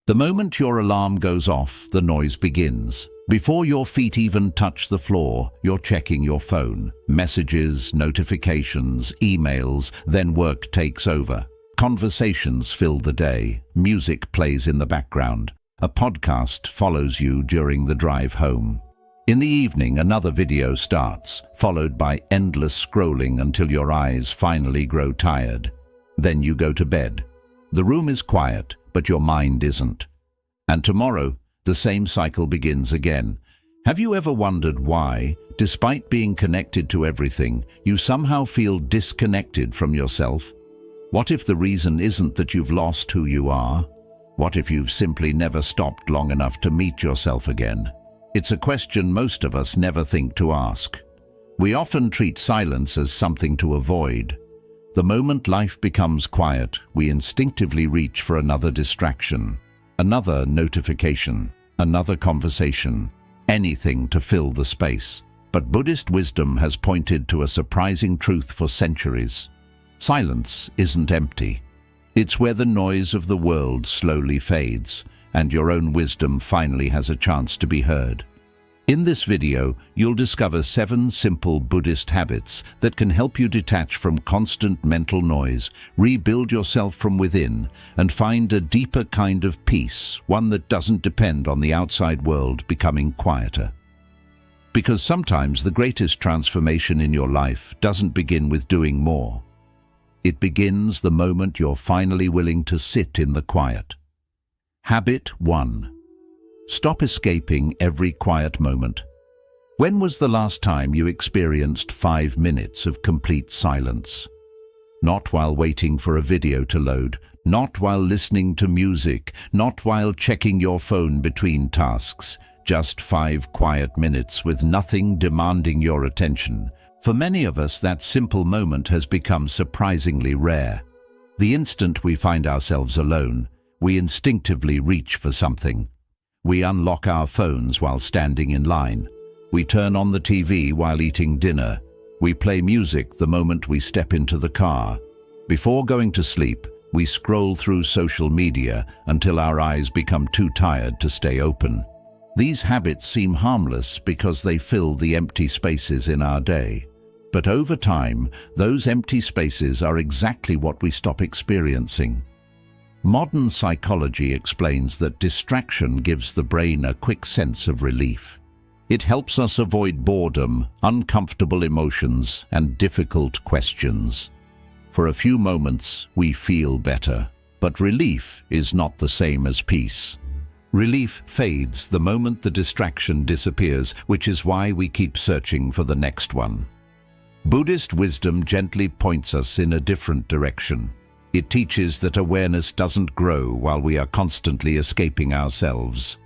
The moment your alarm goes off, the noise begins. Before your feet even touch the floor, you're checking your phone. Messages, notifications, emails, then work takes over. Conversations fill the day. Music plays in the background. A podcast follows you during the drive home. In the evening, another video starts, followed by endless scrolling until your eyes finally grow tired. Then you go to bed. The room is quiet, but your mind isn't. And tomorrow, the same cycle begins again. Have you ever wondered why, despite being connected to everything, you somehow feel disconnected from yourself? What if the reason isn't that you've lost who you are? What if you've simply never stopped long enough to meet yourself again? It's a question most of us never think to ask. We often treat silence as something to avoid. The moment life becomes quiet, we instinctively reach for another distraction, another notification, another conversation, anything to fill the space. But Buddhist wisdom has pointed to a surprising truth for centuries. Silence isn't empty. It's where the noise of the world slowly fades, and your own wisdom finally has a chance to be heard. In this video, you'll discover 7 simple Buddhist habits that can help you detach from constant mental noise, rebuild yourself from within, and find a deeper kind of peace, one that doesn't depend on the outside world becoming quieter. Because sometimes the greatest transformation in your life doesn't begin with doing more. It begins the moment you're finally willing to sit in the quiet. Habit 1. Stop escaping every quiet moment. When was the last time you experienced 5 minutes of complete silence? Not while waiting for a video to load, not while listening to music, not while checking your phone between tasks. Just 5 quiet minutes with nothing demanding your attention. For many of us, that simple moment has become surprisingly rare. The instant we find ourselves alone, we instinctively reach for something. We unlock our phones while standing in line. We turn on the TV while eating dinner. We play music the moment we step into the car. Before going to sleep, we scroll through social media until our eyes become too tired to stay open. These habits seem harmless because they fill the empty spaces in our day. But over time, those empty spaces are exactly what we stop experiencing. Modern psychology explains that distraction gives the brain a quick sense of relief. It helps us avoid boredom, uncomfortable emotions, and difficult questions. For a few moments, we feel better, but relief is not the same as peace. Relief fades the moment the distraction disappears, which is why we keep searching for the next one. Buddhist wisdom gently points us in a different direction. It teaches that awareness doesn't grow while we are constantly escaping ourselves.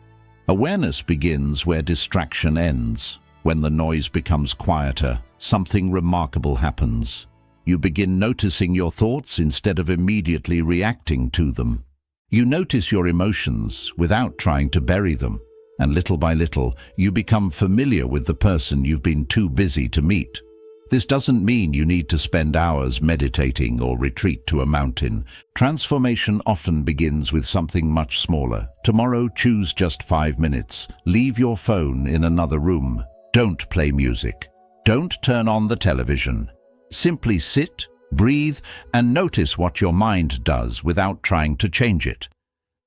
Awareness begins where distraction ends. When the noise becomes quieter, something remarkable happens. You begin noticing your thoughts instead of immediately reacting to them. You notice your emotions without trying to bury them, and little by little, you become familiar with the person you've been too busy to meet. This doesn't mean you need to spend hours meditating or retreat to a mountain. Transformation often begins with something much smaller. Tomorrow, choose just 5 minutes. Leave your phone in another room. Don't play music. Don't turn on the television. Simply sit, breathe, and notice what your mind does without trying to change it.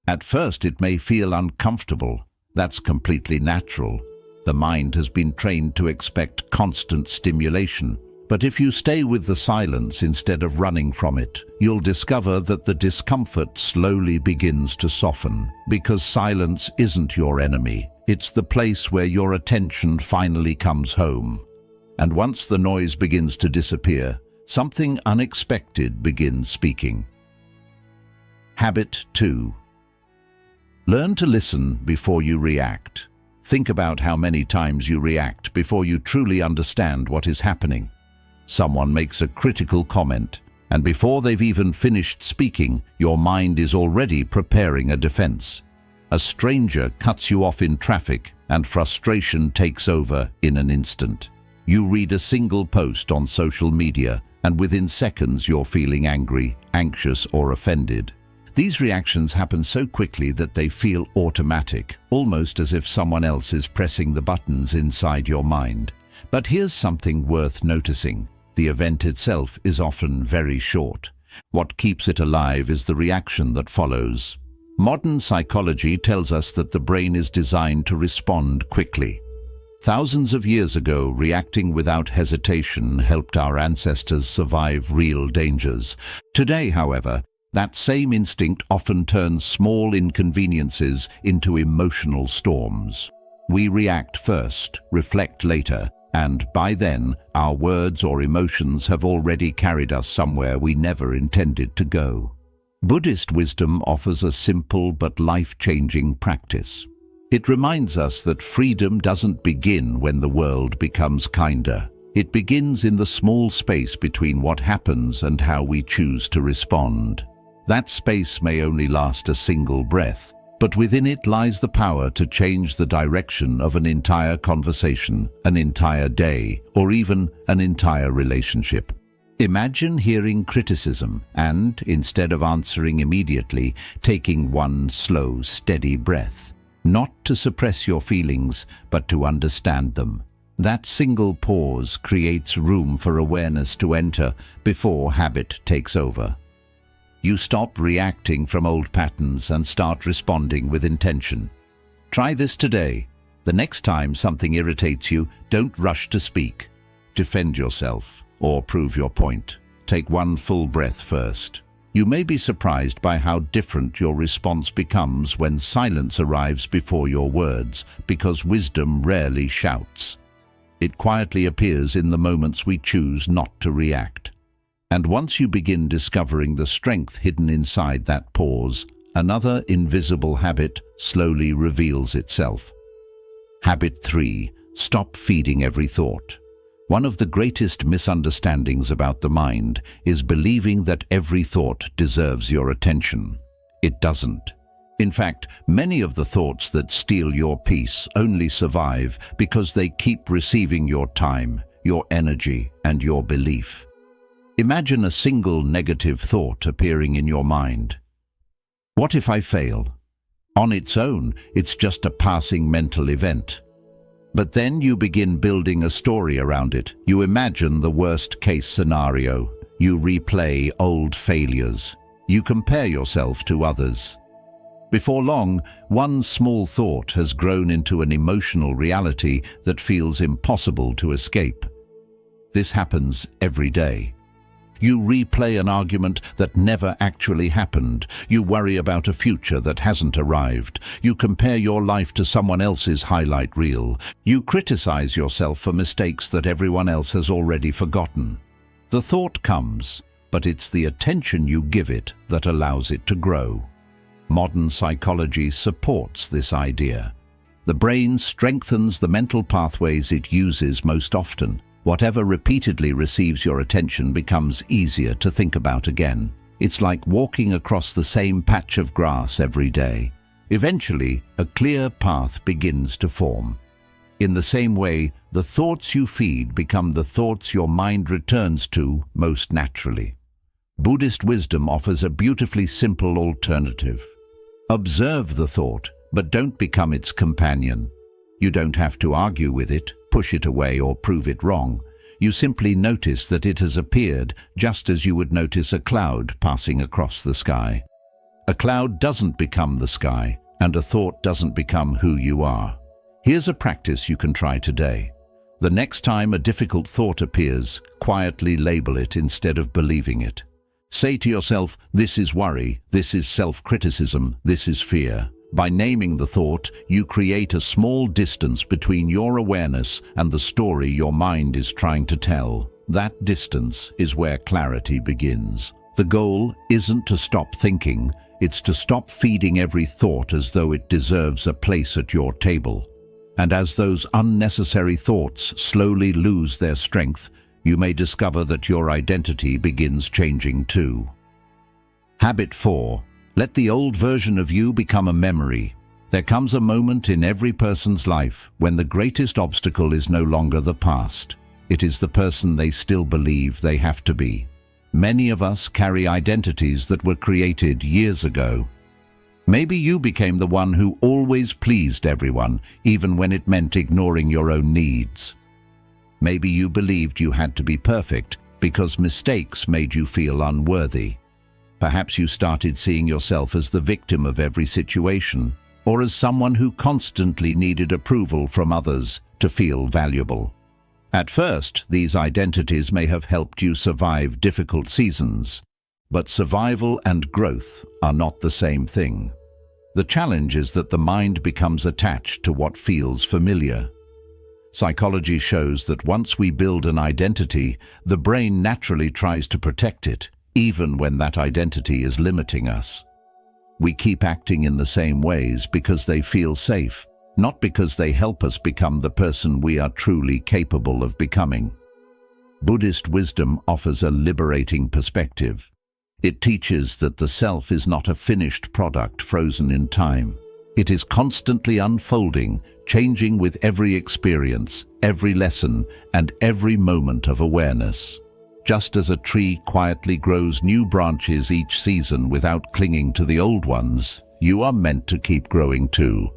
At first, it may feel uncomfortable. That's completely natural. The mind has been trained to expect constant stimulation. But if you stay with the silence instead of running from it, you'll discover that the discomfort slowly begins to soften, because silence isn't your enemy. It's the place where your attention finally comes home. And once the noise begins to disappear, something unexpected begins speaking. Habit 2. Learn to listen before you react. Think about how many times you react before you truly understand what is happening. Someone makes a critical comment, and before they've even finished speaking, your mind is already preparing a defense. A stranger cuts you off in traffic, and frustration takes over in an instant. You read a single post on social media, and within seconds you're feeling angry, anxious, or offended. These reactions happen so quickly that they feel automatic, almost as if someone else is pressing the buttons inside your mind. But here's something worth noticing. The event itself is often very short. What keeps it alive is the reaction that follows. Modern psychology tells us that the brain is designed to respond quickly. Thousands of years ago, reacting without hesitation helped our ancestors survive real dangers. Today, however, that same instinct often turns small inconveniences into emotional storms. We react first, reflect later, and by then, our words or emotions have already carried us somewhere we never intended to go. Buddhist wisdom offers a simple but life-changing practice. It reminds us that freedom doesn't begin when the world becomes kinder. It begins in the small space between what happens and how we choose to respond. That space may only last a single breath, but within it lies the power to change the direction of an entire conversation, an entire day, or even an entire relationship. Imagine hearing criticism and, instead of answering immediately, taking one slow, steady breath. Not to suppress your feelings, but to understand them. That single pause creates room for awareness to enter before habit takes over. You stop reacting from old patterns and start responding with intention. Try this today. The next time something irritates you, don't rush to speak. Defend yourself or prove your point. Take one full breath first. You may be surprised by how different your response becomes when silence arrives before your words, because wisdom rarely shouts. It quietly appears in the moments we choose not to react. And once you begin discovering the strength hidden inside that pause, another invisible habit slowly reveals itself. Habit 3. Stop feeding every thought. One of the greatest misunderstandings about the mind is believing that every thought deserves your attention. It doesn't. In fact, many of the thoughts that steal your peace only survive because they keep receiving your time, your energy, and your belief. Imagine a single negative thought appearing in your mind. What if I fail? On its own, it's just a passing mental event. But then you begin building a story around it. You imagine the worst-case scenario. You replay old failures. You compare yourself to others. Before long, one small thought has grown into an emotional reality that feels impossible to escape. This happens every day. You replay an argument that never actually happened. You worry about a future that hasn't arrived. You compare your life to someone else's highlight reel. You criticize yourself for mistakes that everyone else has already forgotten. The thought comes, but it's the attention you give it that allows it to grow. Modern psychology supports this idea. The brain strengthens the mental pathways it uses most often. Whatever repeatedly receives your attention becomes easier to think about again. It's like walking across the same patch of grass every day. Eventually, a clear path begins to form. In the same way, the thoughts you feed become the thoughts your mind returns to most naturally. Buddhist wisdom offers a beautifully simple alternative. Observe the thought, but don't become its companion. You don't have to argue with it, push it away, or prove it wrong. You simply notice that it has appeared, just as you would notice a cloud passing across the sky. A cloud doesn't become the sky, and a thought doesn't become who you are. Here's a practice you can try today. The next time a difficult thought appears, quietly label it instead of believing it. Say to yourself, this is worry, this is self-criticism, this is fear. By naming the thought, you create a small distance between your awareness and the story your mind is trying to tell. That distance is where clarity begins. The goal isn't to stop thinking, it's to stop feeding every thought as though it deserves a place at your table. And as those unnecessary thoughts slowly lose their strength, you may discover that your identity begins changing too. Habit 4. Let the old version of you become a memory. There comes a moment in every person's life when the greatest obstacle is no longer the past. It is the person they still believe they have to be. Many of us carry identities that were created years ago. Maybe you became the one who always pleased everyone, even when it meant ignoring your own needs. Maybe you believed you had to be perfect because mistakes made you feel unworthy. Perhaps you started seeing yourself as the victim of every situation, or as someone who constantly needed approval from others to feel valuable. At first, these identities may have helped you survive difficult seasons, but survival and growth are not the same thing. The challenge is that the mind becomes attached to what feels familiar. Psychology shows that once we build an identity, the brain naturally tries to protect it, even when that identity is limiting us. We keep acting in the same ways because they feel safe, not because they help us become the person we are truly capable of becoming. Buddhist wisdom offers a liberating perspective. It teaches that the self is not a finished product frozen in time. It is constantly unfolding, changing with every experience, every lesson, and every moment of awareness. Just as a tree quietly grows new branches each season without clinging to the old ones, you are meant to keep growing too.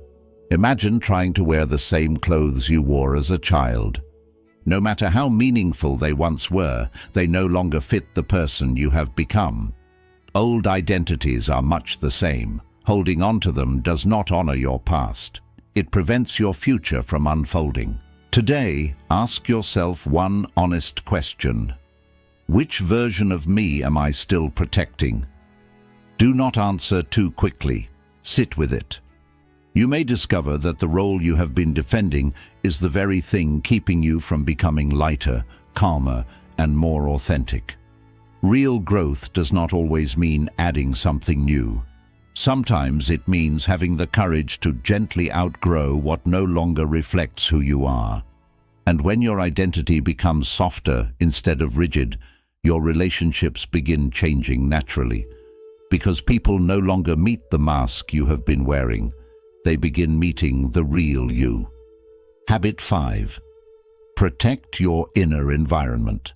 Imagine trying to wear the same clothes you wore as a child. No matter how meaningful they once were, they no longer fit the person you have become. Old identities are much the same. Holding on to them does not honor your past. It prevents your future from unfolding. Today, ask yourself one honest question. Which version of me am I still protecting? Do not answer too quickly. Sit with it. You may discover that the role you have been defending is the very thing keeping you from becoming lighter, calmer, and more authentic. Real growth does not always mean adding something new. Sometimes it means having the courage to gently outgrow what no longer reflects who you are. And when your identity becomes softer instead of rigid, your relationships begin changing naturally. Because people no longer meet the mask you have been wearing. They begin meeting the real you. Habit 5. Protect your inner environment.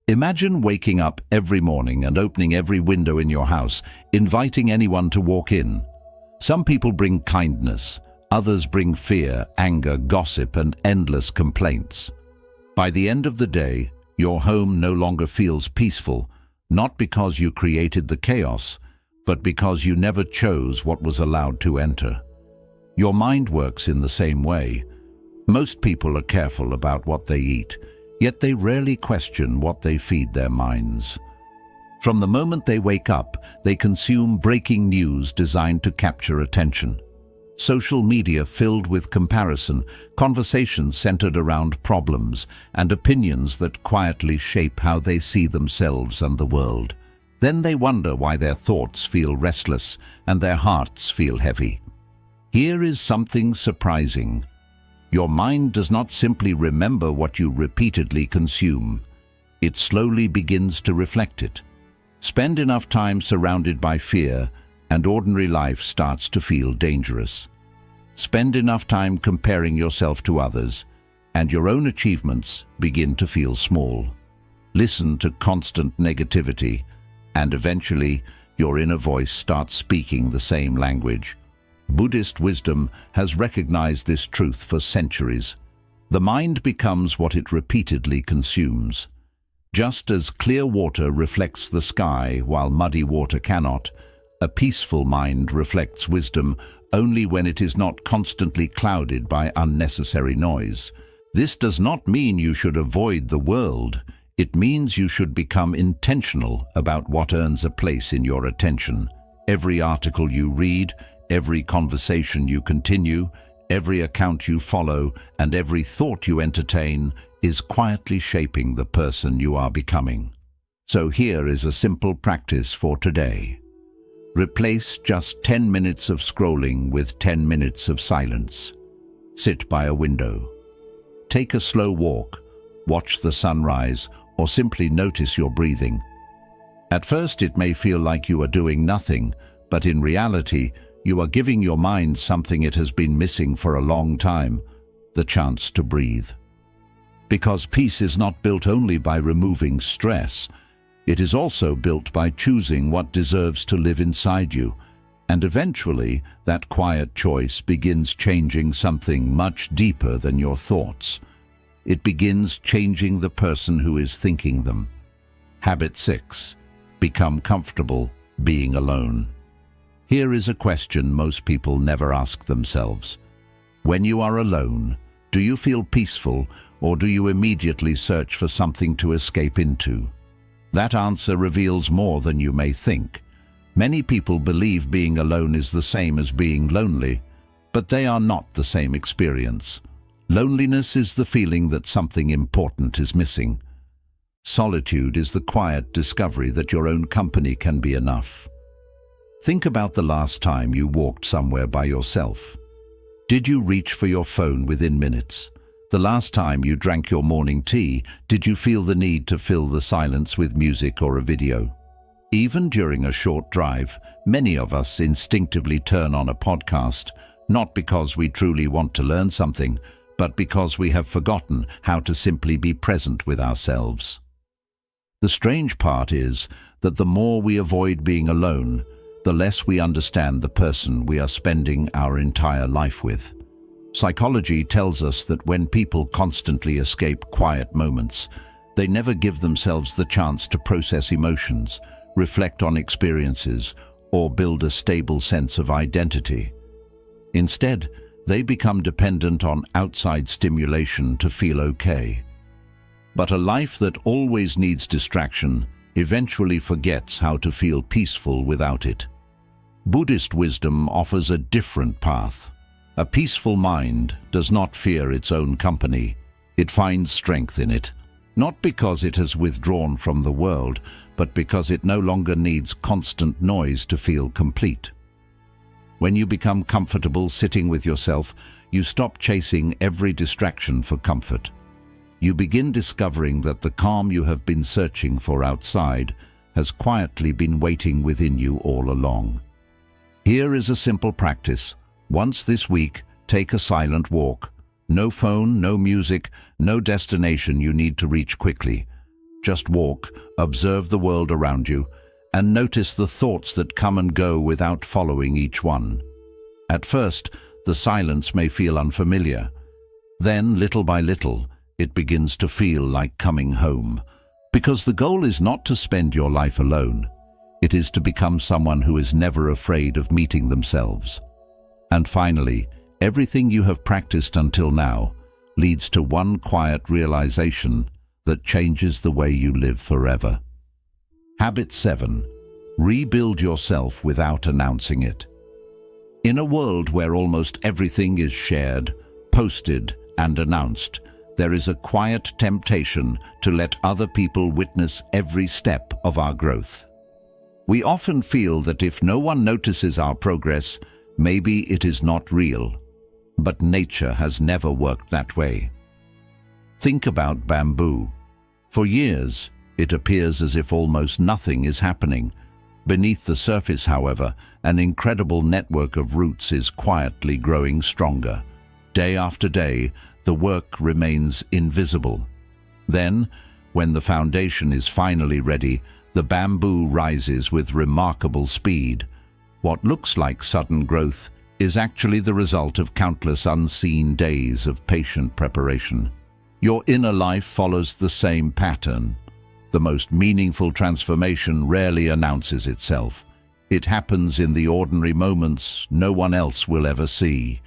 Imagine waking up every morning and opening every window in your house, inviting anyone to walk in. Some people bring kindness, others bring fear, anger, gossip, and endless complaints. By the end of the day, your home no longer feels peaceful, not because you created the chaos, but because you never chose what was allowed to enter. Your mind works in the same way. Most people are careful about what they eat, yet they rarely question what they feed their minds. From the moment they wake up, they consume breaking news designed to capture attention. Social media filled with comparison, conversations centered around problems, and opinions that quietly shape how they see themselves and the world. Then they wonder why their thoughts feel restless and their hearts feel heavy. Here is something surprising. Your mind does not simply remember what you repeatedly consume. It slowly begins to reflect it. Spend enough time surrounded by fear, and ordinary life starts to feel dangerous. Spend enough time comparing yourself to others, and your own achievements begin to feel small. Listen to constant negativity, and eventually your inner voice starts speaking the same language. Buddhist wisdom has recognized this truth for centuries. The mind becomes what it repeatedly consumes. Just as clear water reflects the sky while muddy water cannot, a peaceful mind reflects wisdom only when it is not constantly clouded by unnecessary noise. This does not mean you should avoid the world. It means you should become intentional about what earns a place in your attention. Every article you read, every conversation you continue, every account you follow, and every thought you entertain is quietly shaping the person you are becoming. So here is a simple practice for today. Replace just 10 minutes of scrolling with 10 minutes of silence. Sit by a window. Take a slow walk, watch the sunrise, or simply notice your breathing. At first it may feel like you are doing nothing, but in reality, you are giving your mind something it has been missing for a long time, the chance to breathe. Because peace is not built only by removing stress, It is also built by choosing what deserves to live inside you, and eventually that quiet choice begins changing something much deeper than your thoughts. It begins changing the person who is thinking them. Habit 6. Become comfortable being alone. Here is a question most people never ask themselves. When you are alone, do you feel peaceful, or do you immediately search for something to escape into? That answer reveals more than you may think. Many people believe being alone is the same as being lonely, but they are not the same experience. Loneliness is the feeling that something important is missing. Solitude is the quiet discovery that your own company can be enough. Think about the last time you walked somewhere by yourself. Did you reach for your phone within minutes? The last time you drank your morning tea, did you feel the need to fill the silence with music or a video? Even during a short drive, many of us instinctively turn on a podcast, not because we truly want to learn something, but because we have forgotten how to simply be present with ourselves. The strange part is that the more we avoid being alone, the less we understand the person we are spending our entire life with. Psychology tells us that when people constantly escape quiet moments, they never give themselves the chance to process emotions, reflect on experiences, or build a stable sense of identity. Instead, they become dependent on outside stimulation to feel okay. But a life that always needs distraction eventually forgets how to feel peaceful without it. Buddhist wisdom offers a different path. A peaceful mind does not fear its own company. It finds strength in it, not because it has withdrawn from the world, but because it no longer needs constant noise to feel complete. When you become comfortable sitting with yourself, you stop chasing every distraction for comfort. You begin discovering that the calm you have been searching for outside has quietly been waiting within you all along. Here is a simple practice. Once this week, take a silent walk. No phone, no music, no destination you need to reach quickly. Just walk, observe the world around you, and notice the thoughts that come and go without following each one. At first, the silence may feel unfamiliar. Then, little by little, it begins to feel like coming home. Because the goal is not to spend your life alone. It is to become someone who is never afraid of meeting themselves. And finally, everything you have practiced until now leads to one quiet realization that changes the way you live forever. Habit 7. Rebuild yourself without announcing it. In a world where almost everything is shared, posted, and announced, there is a quiet temptation to let other people witness every step of our growth. We often feel that if no one notices our progress, maybe it is not real. But nature has never worked that way. Think about bamboo. For years, it appears as if almost nothing is happening. Beneath the surface, however, an incredible network of roots is quietly growing stronger. Day after day, the work remains invisible. Then, when the foundation is finally ready, the bamboo rises with remarkable speed. What looks like sudden growth is actually the result of countless unseen days of patient preparation. Your inner life follows the same pattern. The most meaningful transformation rarely announces itself. It happens in the ordinary moments no one else will ever see.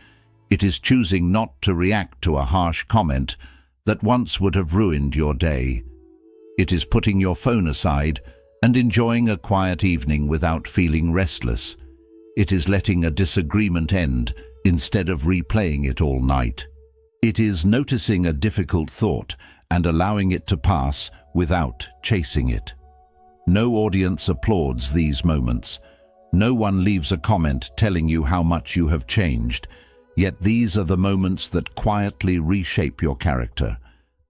It is choosing not to react to a harsh comment that once would have ruined your day. It is putting your phone aside and enjoying a quiet evening without feeling restless. It is letting a disagreement end instead of replaying it all night. It is noticing a difficult thought and allowing it to pass without chasing it. No audience applauds these moments. No one leaves a comment telling you how much you have changed. Yet these are the moments that quietly reshape your character.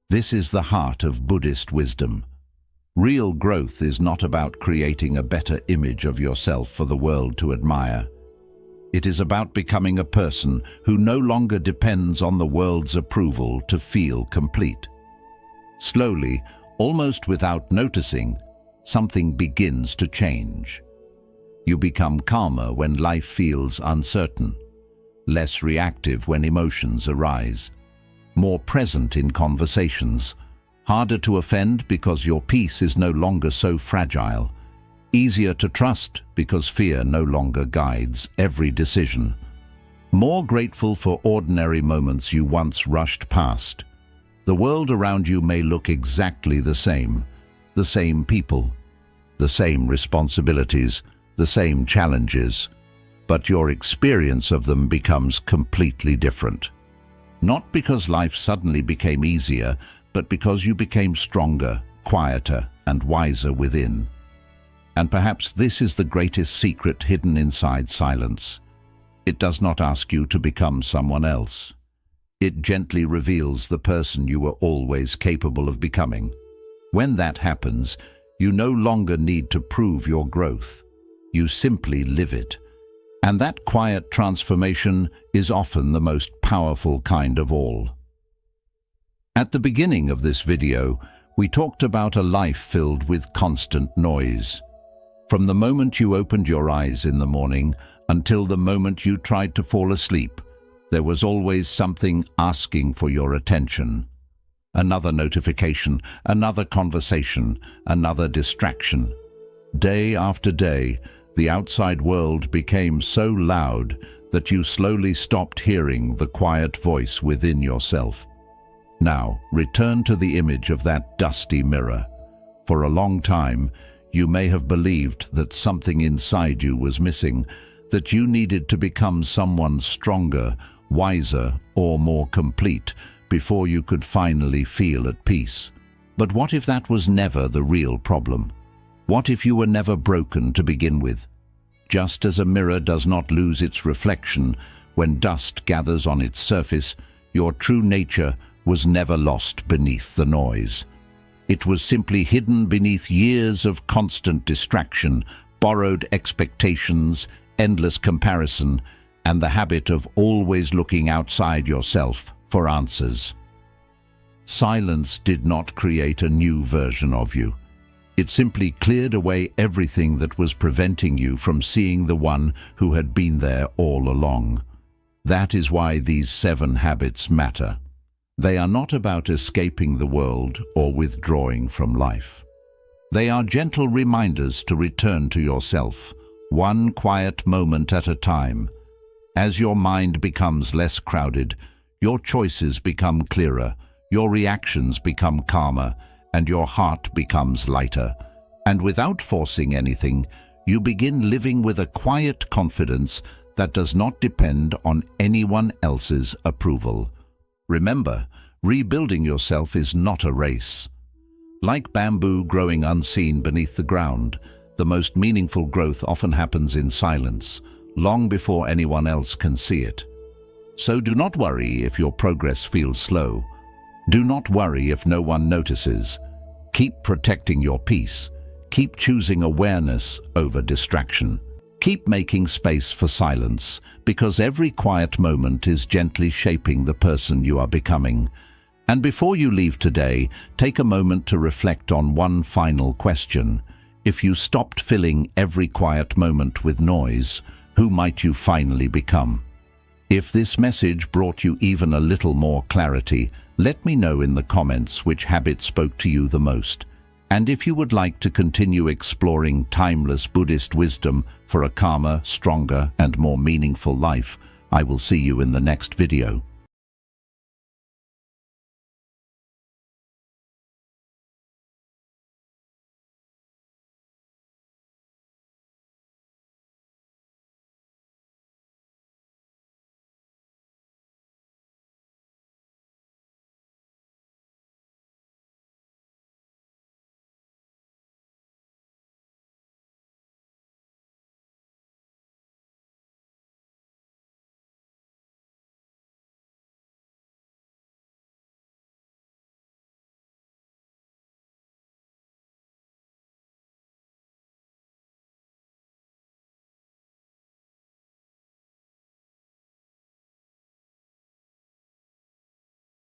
This is the heart of Buddhist wisdom. Real growth is not about creating a better image of yourself for the world to admire. It is about becoming a person who no longer depends on the world's approval to feel complete. Slowly, almost without noticing, something begins to change. You become calmer when life feels uncertain, less reactive when emotions arise, more present in conversations, harder to offend because your peace is no longer so fragile, easier to trust because fear no longer guides every decision, more grateful for ordinary moments you once rushed past. The world around you may look exactly the same people, the same responsibilities, the same challenges, but your experience of them becomes completely different. Not because life suddenly became easier, but because you became stronger, quieter, and wiser within. And perhaps this is the greatest secret hidden inside silence. It does not ask you to become someone else. It gently reveals the person you were always capable of becoming. When that happens, you no longer need to prove your growth. You simply live it. And that quiet transformation is often the most powerful kind of all. At the beginning of this video, we talked about a life filled with constant noise. From the moment you opened your eyes in the morning until the moment you tried to fall asleep, there was always something asking for your attention. Another notification, another conversation, another distraction. Day after day, the outside world became so loud that you slowly stopped hearing the quiet voice within yourself. Now, return to the image of that dusty mirror. For a long time, you may have believed that something inside you was missing, that you needed to become someone stronger, wiser, or more complete before you could finally feel at peace. But what if that was never the real problem? What if you were never broken to begin with? Just as a mirror does not lose its reflection when dust gathers on its surface, your true nature was never lost beneath the noise. It was simply hidden beneath years of constant distraction, borrowed expectations, endless comparison, and the habit of always looking outside yourself for answers. Silence did not create a new version of you. It simply cleared away everything that was preventing you from seeing the one who had been there all along. That is why these 7 habits matter. They are not about escaping the world or withdrawing from life. They are gentle reminders to return to yourself, one quiet moment at a time. As your mind becomes less crowded, your choices become clearer, your reactions become calmer, and your heart becomes lighter. And without forcing anything, you begin living with a quiet confidence that does not depend on anyone else's approval. Remember, rebuilding yourself is not a race. Like bamboo growing unseen beneath the ground, the most meaningful growth often happens in silence, long before anyone else can see it. So do not worry if your progress feels slow. Do not worry if no one notices. Keep protecting your peace. Keep choosing awareness over distraction. Keep making space for silence, because every quiet moment is gently shaping the person you are becoming. And before you leave today, take a moment to reflect on one final question. If you stopped filling every quiet moment with noise, who might you finally become? If this message brought you even a little more clarity, let me know in the comments which habit spoke to you the most. And if you would like to continue exploring timeless Buddhist wisdom for a calmer, stronger, and more meaningful life, I will see you in the next video.